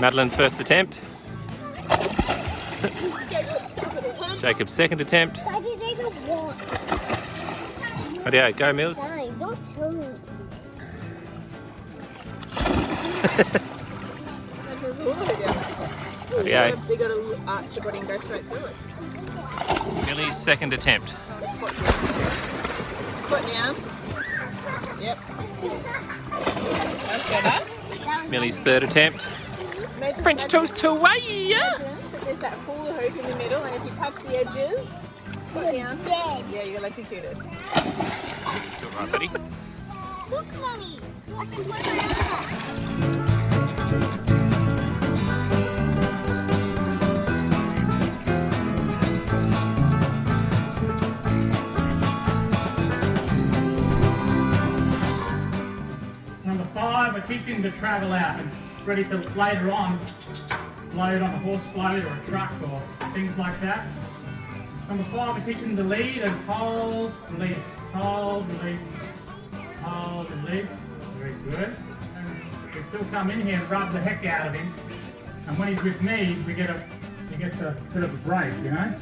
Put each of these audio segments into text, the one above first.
Madeline's first attempt. Jacob's second attempt. Rightio, go Mills. Don't tell me. Rightio. They got to arch your body and go straight through it. Millie's second attempt. Squat down. Squat down. Yep. That's better. Millie's third attempt. French toast to Hawaii! There's that full hoop in the middle, and if you touch the edges, squat down. Yeah, you're electrocuted. Do it right, buddy. Look, Mommy. I can work it Number 5, we're teaching to travel out and ready to later on load on a horse float or a truck or things like that. Number 5, we're teaching to lead and hold, release, hold, release, hold, release. Very good. And we still come in here and rub the heck out of him. And when he's with me, he gets a bit of a break, you know?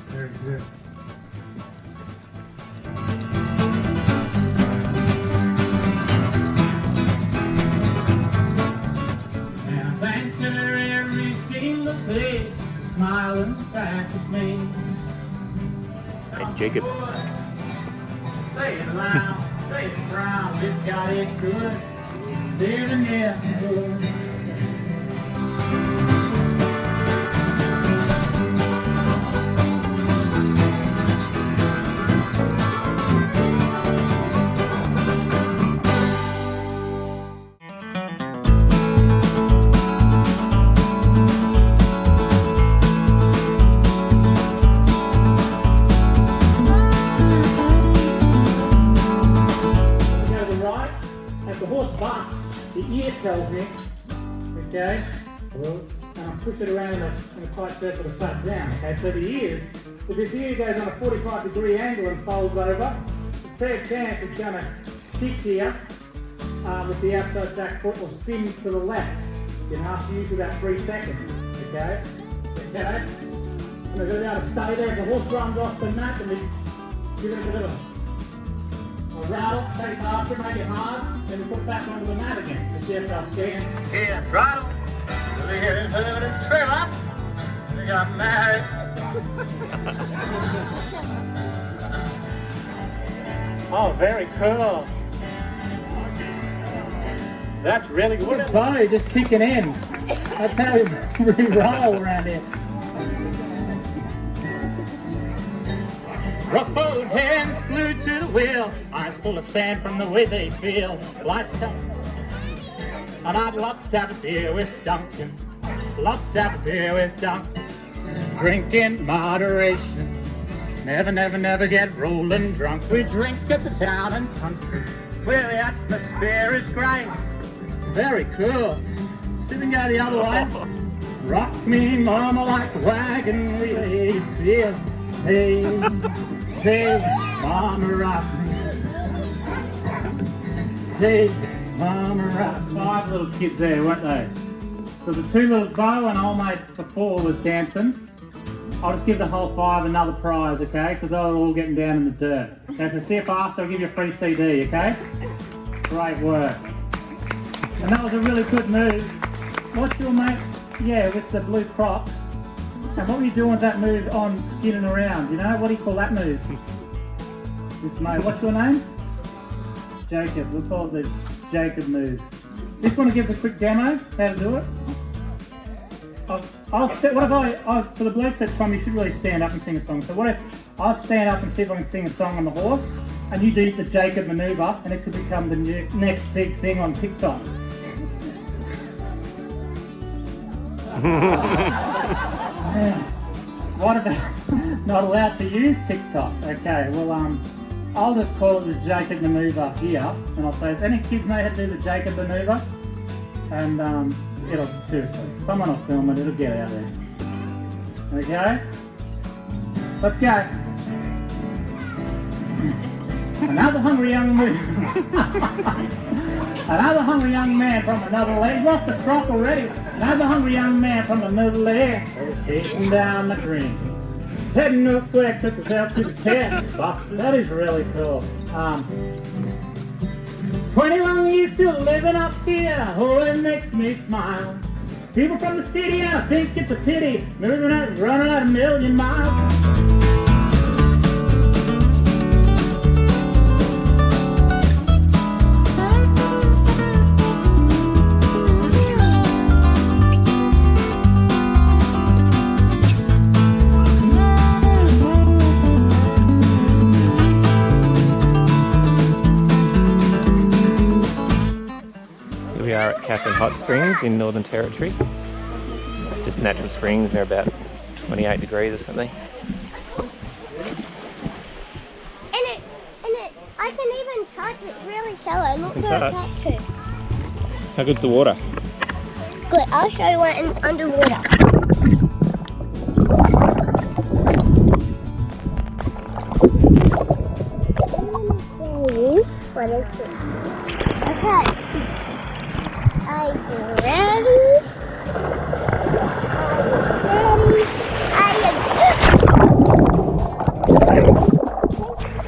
Very good. Thanks to every single day, smiling back at me. Hey, Jacob. Say it loud, say it proud, we've got it good. There and there. The ear tells me, okay, and I push it around in a tight circle to shut down, okay, so the ears, if this ear goes on a 45-degree angle and folds over, a fair chance it's going to kick here with the outside back foot or spin to the left. You have to use about 3 seconds, okay, okay, and they're going to be able to stay there. If the horse runs off the mat and we give it a bit of a rattle, take it after, make it hard, then we put it back onto the mat again. The chef does scan. Here, rattle. Here, trailer. We got married. Oh, very cool. That's really good. Good play, just kicking in. That's how we roll around here. Ruffled hands glued to the wheel, eyes full of sand from the way they feel. Lights come, and I'd love to have a beer with Duncan. Love to have a beer with Duncan. Drink in moderation. Never, never, never get rolling drunk. We drink at the town and country, where the atmosphere is great. Very cool. Sitting go the other way. Rock me, mama, like a wagon wheel. Feel, hey. Hey, mama rock me. Hey, mama rock me. 5 little kids there, weren't they? So the 2 little Bo and old mate before was dancing. I'll just give the whole 5 another prize, okay? Because they were all getting down in the dirt. Okay, so see if after I'll give you a free CD, okay? Great work. And that was a really good move. What's your mate? Yeah, with the blue Crocs. And what were you doing with that move on skinning around, you know? What do you call that move? This mate, what's your name? Jacob, we'll call it the Jacob move. Just want to give us a quick demo, how to do it? For the blokes at Tom, you should really stand up and sing a song. So what if I'll stand up and see if I can sing a song on the horse, and you do the Jacob maneuver, and it could become the next big thing on TikTok. What about not allowed to use TikTok? Okay, well I'll just call it the Jacob maneuver here, and I'll say if any kids know how to do the Jacob maneuver, and it'll, seriously, someone will film it, it'll get out there. Okay? Let's go. Another hungry young move. Another hungry young man from another land. Lost a crop already. Another hungry young man from another land. Chasing down the dreams. Heading up quick, took himself to the tent. That is really cool. 21 years still living up here. Oh, it makes me smile. People from the city, I think it's a pity. Moving out, running out a million miles. Here we are at Katherine Hot Springs in Northern Territory. Just natural springs, they're about 28 degrees or something. And I can even touch it really shallow. Look where it's up to. How good's the water? Good, I'll show you what in underwater. What is it? Okay. Are you ready?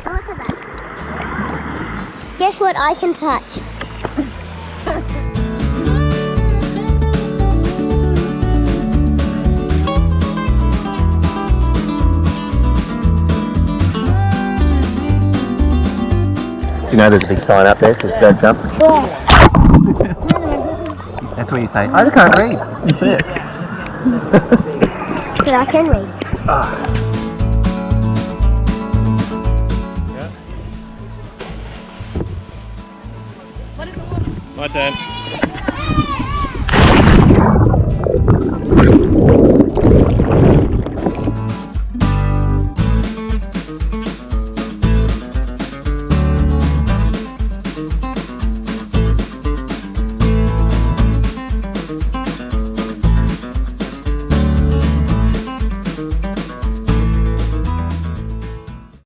Look at that. Guess what I can touch? Do you know there's a big sign up there that says don't jump? Yeah. That's what you say. I can't read. You see it? But I can read. My turn.